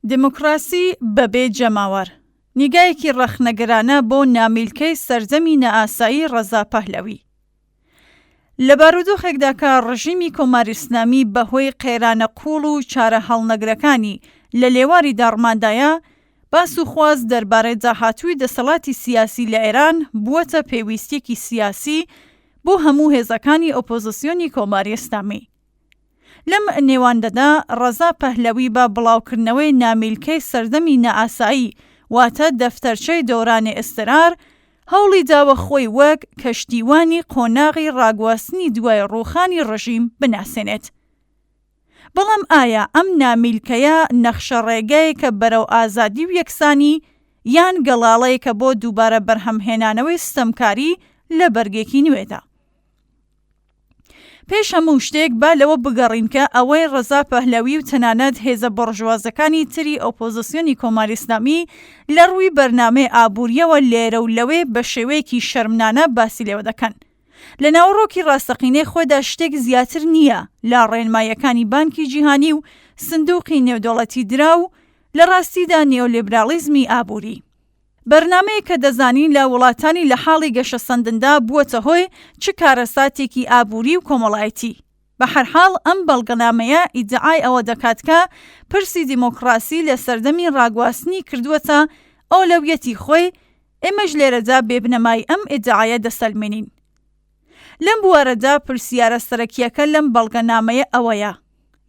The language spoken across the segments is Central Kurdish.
دموکراسی بەبێ جەماوەر نیگایەکی ڕەخنەگرانە بۆ نامیلکەی سەردەمی نەئاسایی ڕەزا پەهلەوی. لە بارودۆخێکدا کە ڕژیمی کۆماری ئیسلامی بەهۆی قێرانە قوڵ و چارە هەڵنەگرەکانی لە لێواری داڕماندایە، باس و خواز دەربارەی داهاتووی دەسەڵاتی سیاسی لە ئێران بووەتە پێویستیەکی سیاسی بۆ هەموو هێزەکانی ئۆپۆزیسیۆنی کۆماری ئیسلامی. لەم نێواندەدا ڕەزا پەهلەوی بە بڵاوکردنەوەی نامیلکەی سەردەمی نەئاسایی واتە دەفتەرچەی دۆرانی ئێسترار هەوڵی داوە خۆی وەک کەشتیوانی قۆناغی ڕاگواستنی دوای ڕووخانی ڕژیم بناسێنێت. بەڵام ئایا ئەم نامیلکەیە نەخشە ڕێگایەکە بەرەو ئازادی و یەکسانی یان گەڵاڵەیەکە بۆ دووبارە بەرهەمهێنانەوەی ستەمکاری لە بەرگێکی نوێدا؟ پێش هەموو شتێک با لەوە بگەڕین کە ئەوەی ڕەزا پەهلەوی و تەنانەت هێزە بۆڕژوازەکانی تری ئۆپۆزیسیۆنی کۆماری ئیسلامی لە ڕووی بەرنامەی ئابووریەوە لێرە و لەوێ بە شێوەیەکی شەرمنانە باسی لێوە دەکەن. لە ناوەڕۆکی ڕاستەقینەی خۆدا شتێک زیاتر نییە لە ڕێنماییەکانی بانکی جیهانی و سندوقی نێودەوڵەتی دراو لە ڕاستیدا نیۆلیبرالیزمی ئابووری. بەرنامەیە کە دەزانین لە وڵاتانی لە حاڵی گەشە سەندندا بووەتە هۆی چ کارەساتێکی ئابووری و کۆمەڵایەتی. بە هەرحاڵ ئەم بەڵگەنامەیە ئیدعای ئەوە دەکات کە پرسی دیمۆکراسی لە سەردەمی ڕاگواستنی کردووەتە ئەولەویەتی خۆی. ئێمەش لێرەدا بێبنەمای ئەم ئیدعایە دەسەلمێنین. لەم بوارەدا پرسیارە سەرەکیەکە لەم بەڵگەنامەیە ئەوەیە: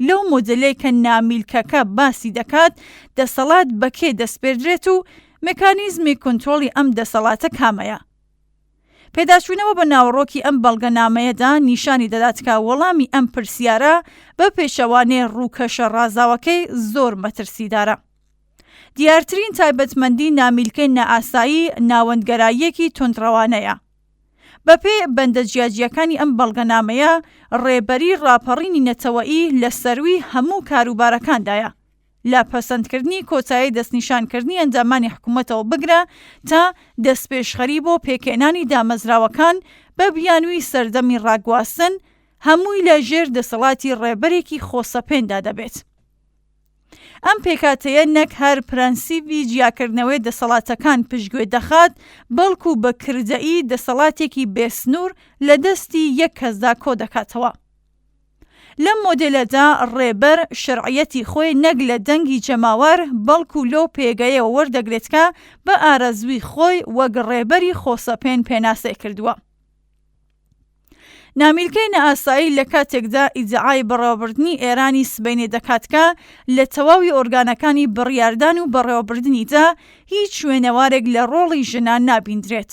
لەو مۆدلەی کە نامیلکەکە باسی دەکات دەسەڵات بەکێ دەستپێردرێت و مێکانیزمی کۆنتڕۆڵی ئەم دەسەڵاتە کامەیە؟ پێداچوونەوە بە ناوەڕۆکی ئەم بەڵگەنامەیەدا نیشانی دەدات کە وەڵامی ئەم پرسیارە بە پێچەوانەی ڕووکەشە ڕازاوەکەی زۆر مەترسیدارە. دیارترین تایبەتمەندی نامیلکەی نەئاسایی ناوەندگەراییەکی تۆندڕەوانەیە. بەپێی بەندە جیاجیەکانی ئەم بەڵگەنامەیە ڕێبەری ڕاپەڕینی نەتەوەیی لە سەروی هەموو کاروبارەکاندایە، لە پەسەندکردنی کۆتایی دەستنیشانکردنی ئەندامانی حکوومەتەوە بگرە تا دەستپێشخەری بۆ پێکێنانی دامەزراوەکان بە بیانووی سەردەمی ڕاگواستن، هەمووی لە ژێر دەسەڵاتی ڕێبەرێکی خۆسەپێندا دەبێت. ئەم پێکاتەیە نەک هەر پرەنسیبی جیاکردنەوەی دەسەڵاتەکان پشتگوێ دەخات، بەڵکو بە کردەیی دەسەڵاتێکی بێسنوور لە دەستی یەک کەسدا کۆ دەکاتەوە. لەم مۆدێلەدا ڕێبەر شەرعیەتی خۆی نەک لە دەنگی جەماوەر بەڵکو لەو پێگەیەوە وەردەگرێت کە بە ئارەزووی خۆی وەک ڕێبەری خۆسەپێن پێناسەی کردووە. نامیلکەی نەئاسایی لە کاتێکدا ئیدعای بەڕێوەبردنی ئێرانی سبەینێ دەکات کە لە تەواوی ئۆرگانەکانی بڕیاردان و بەڕێوەبردنیدا هیچ شوێنەوارێک لە ڕۆڵی ژنان نابیندرێت.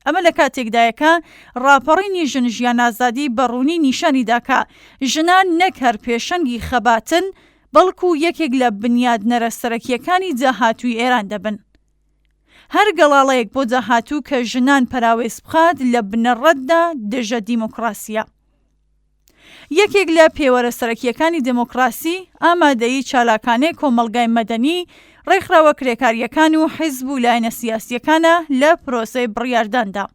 ئەمە لە کاتێکدایەکە ڕاپەڕینی ژن-ژیان ئازادی بەڕوونی نیشانیدا کە ژنان نەک هەر پێشەنگی خەباتن، بەڵکو یەکێک لە بنیادنەرە سەرەکیەکانی داهاتووی ئێران دەبن. هەر گەڵاڵەیەک بۆ داهاتوو کە ژنان پەراوێز بخات لە بنەڕەتدا دژە دیمۆکراسیە. یەکێک لە پێوەرە سەرەکیەکانی دیمۆکراسی ئامادەیی چالاکانەی کۆمەڵگای مەدەنی، ڕێکخراوە کرێکاریەکان و حیزب و لایەنە سیاسیەکانە لە پرۆسەی بڕیارداندا.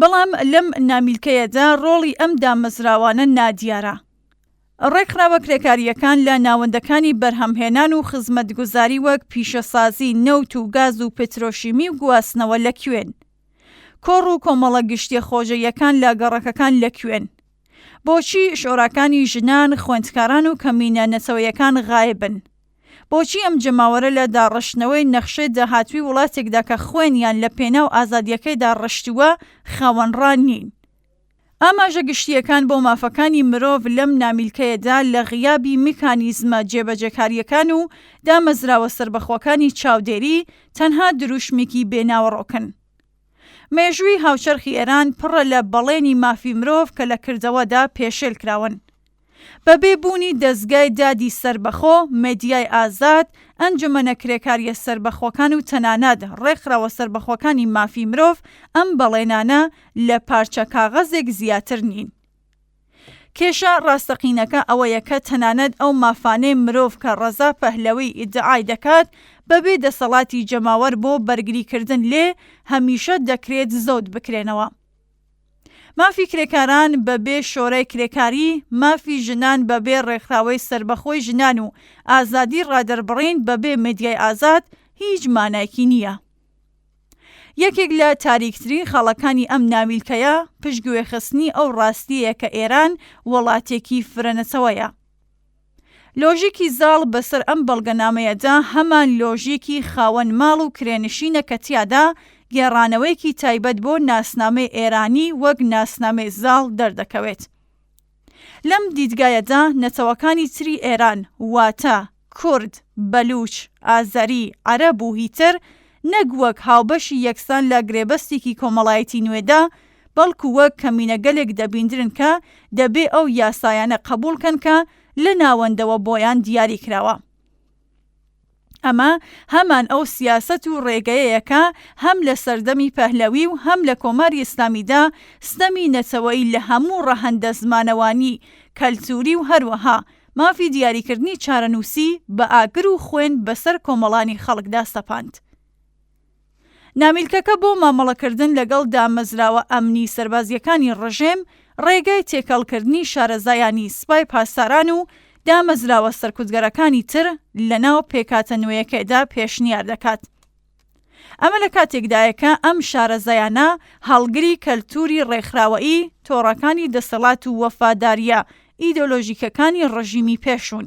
بەڵام لەم نامیلکەیەدا ڕۆڵی ئەم دامەزراوانە نادیارە. ڕێکخراوە کرێکاریەکان لە ناوەندەکانی بەرهەمهێنان و خزمەتگوزاری وەک پیشەسازی نەوت و گاز و پێترۆشیمی و گواستنەوە لەکوێن؟ کۆڕ و کۆمەڵە گشتیە خۆژەیەکان لە گەڕەکەکان لەکوێن؟ بۆچی شۆراکانی ژنان، خوێندکاران و کەمینە نەتەوەیەکان غایبن؟ بۆچی ئەم جەماوەرە لە داڕشتنەوەی نەخشەی داهاتووی وڵاتێکدا کە خوێنیان لە پێناو ئازادیەکەیدا ڕشتووە خاوەنڕان نین؟ ئاماژە گشتیەکان بۆ مافەکانی مرۆڤ لەم نامیلکەیەدا لە غیابی میکانیزمە جێبەجێکاریەکان و دامەزراوە سربەخۆکانی چاودێری تەنها دروشمێکی بێناوەڕۆکن. مێژووی هاوچەرخی ئێران پڕە لە بەڵێنی مافی مرۆڤ کە لە کردەوەدا پێشێل کراون. بەبێبوونی دەستگای دادی سربەخۆ، مێدیای ئازاد، ئەنجومەنە کرێکاریە سربەخۆکان و تەنانەت ڕێکخراوە سربەخۆکانی مافی مرۆڤ ئەم بەڵێنانە لە پارچە کاغەزێک زیاتر نین. کێشە ڕاستەقینەکە ئەوەیە کە تەنانەت ئەو مافانەی مرۆڤ کە ڕەزا پەهلەوی ئیدعای دەکات بەبێ دەسەڵاتی جەماوەر بۆ بەرگریکردن لێ هەمیشە دەکرێت زەوت بکرێنەوە. مافی کرێکاران بەبێ شۆرەی کرێکاری، مافی ژنان بەبێ ڕێکخراوەی سربەخۆی ژنان و ئازادی ڕادەربڕین بەبێ مێدیای ئازاد هیچ مانایکی نییە. یەکێک لە تاریکترین خەڵەکانی ئەم نامیلکەیە پشتگوێخستنی ئەو ڕاستیەیە کە ئێران وڵاتێکی فرەنەسەوەیە. لۆژیکی زاڵ بەسەر ئەم بەڵگەنامەیەدا هەمان لۆژیکی خاوەن ماڵ و کرێنشینە کە تیادا گێڕانەوەیەکی تایبەت بۆ ناسنامەی ئێرانی وەک ناسنامەی زاڵ دەردەکەوێت. لەم دیدگایەدا نەتەوەکانی تری ئێران واتە کورد، بەلوچ، ئازەری، عەرەب و هیتر نەک وەک هاوبەشی یەکسان لە گرێبەستێکی کۆمەڵایەتی نوێدا، بەڵکو وەک کەمینەگەلێک دەبیندرن کە دەبێ ئەو یاسایانە قبولکەن کە لە ناوەندەوە بۆیان دیاری کراوە. ئەمە هەمان ئەو سیاسەت و ڕێگەیەکە هەم لە سەردەمی پەهلەوی و هەم لە کۆماری ئیسلامیدا ستەمی نەتەوەیی لە هەموو ڕەهەندە زمانەوانی، کەلتوری و هەروەها مافی دیاریکردنی چارەنووسی بە ئاگر و خوێن بەسەر کۆمەڵانی خەڵکدا سەپاند. نامیلکەکە بۆ مامەڵەکردن لەگەڵ دامەزراوە ئەمنی سەربازیەکانی ڕژێم ڕێگای تێکەڵکردنی شارەزایانی سوپای پاسداران و دامەزراوە سەرکوتگەرەکانی تر لە ناو پێکاتە نوێیەکەدا پێشنیار دەکات. ئەمە لە کاتێکدایە کە ئەم شارەزایانە هەڵگری کەلتوری ڕێکخراوەیی، تۆڕەکانی دەسەڵات و وەفاداریە ئیدۆلۆژیکەکانی ڕژیمی پێشوون.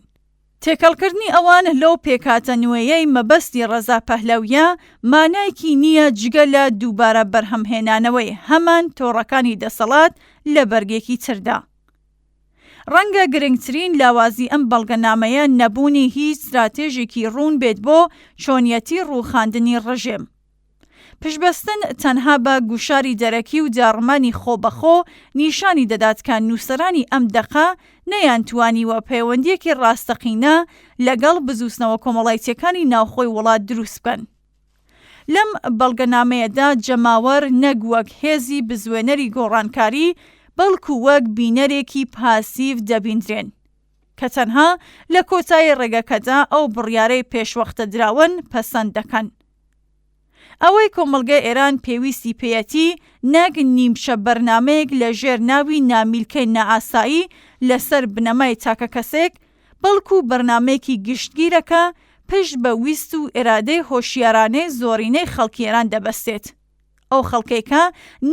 تێکەڵکردنی ئەوان لەو پێکاتە نوێیەی مەبەستی ڕەزا پەهلەویە مانایکی نییە جگە لە دووبارە بەرهەمهێنانەوەی هەمان تۆڕەکانی دەسەڵات لە بەرگێکی تردا. ڕەنگە گرنگترین لاوازی ئەم بەڵگەنامەیە نەبوونی هیچ استراتێژێکی ڕوون بێت بۆ چۆنیەتی ڕووخاندنی ڕژێم. پشبەستن تەنها بە گوشاری دەرەکی و داڕمانی خۆبەخۆ نیشانی دەدات کە نووسەرانی ئەم دەقە نەیانتوانیوە پەیوەندیەکی ڕاستەقینە لەگەڵ بزووسنەوە کۆمەڵایەتیەکانی ناوخۆی وڵات دروست بکەن. لەم بەڵگەنامەیەدا جەماوەر نەک وەک هێزی بزوێنەری گۆڕانکاری، بەڵکو وەک بینەرێکی پاسیڤ دەبیندرێن کە تەنها لە کۆتایی ڕێگەکەدا ئەو بڕیارەی پێشوەختە دراون پەسەند دەکەن. ئەوەی کۆمەڵگەی ئێران پێویستی پێیەتی نەک نیمچە بەرنامەیەک لە ژێر ناوی نامیلکەی نائاسایی لەسەر بنەمای تاکە کەسێک، بەڵکو بەرنامەیەکی گشتگیرەکە پشت بە ویست و ئێرادەی هۆشیارانەی زۆرینەی خەڵکی ئێران دەبەستێت. ئەو خەڵکێکە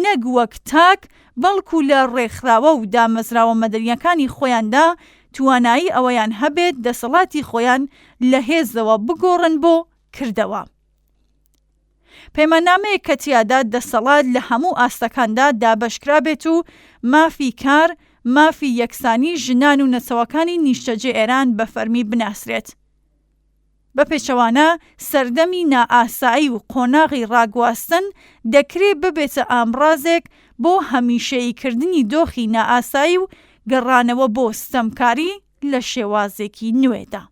نەک وەک تاک بەڵکو لە ڕێکخراوە و دامەزراوە مەدەنیەکانی خۆیاندا توانایی ئەوەیان هەبێت دەسەڵاتی خۆیان لە هێزەوە بگۆڕن بۆ کردەوە. پەیماننامەیەک کە تیادا دەسەڵات لە هەموو ئاستەکاندا دابەشکرا بێت و مافی کار، مافی یەکسانی ژنان و نەچەوەکانی نیشتەجێ ئێران بە فەرمی بناسرێت. بە پێچەوانە سەردەمی نائاسایی و قۆناغی ڕاگواستن دەکرێت ببێتە ئامڕازێک بۆ هەمیشەییکردنی دۆخی نائاسایی و گەڕانەوە بۆ ستەمکاری لە شێوازێکی نوێدا.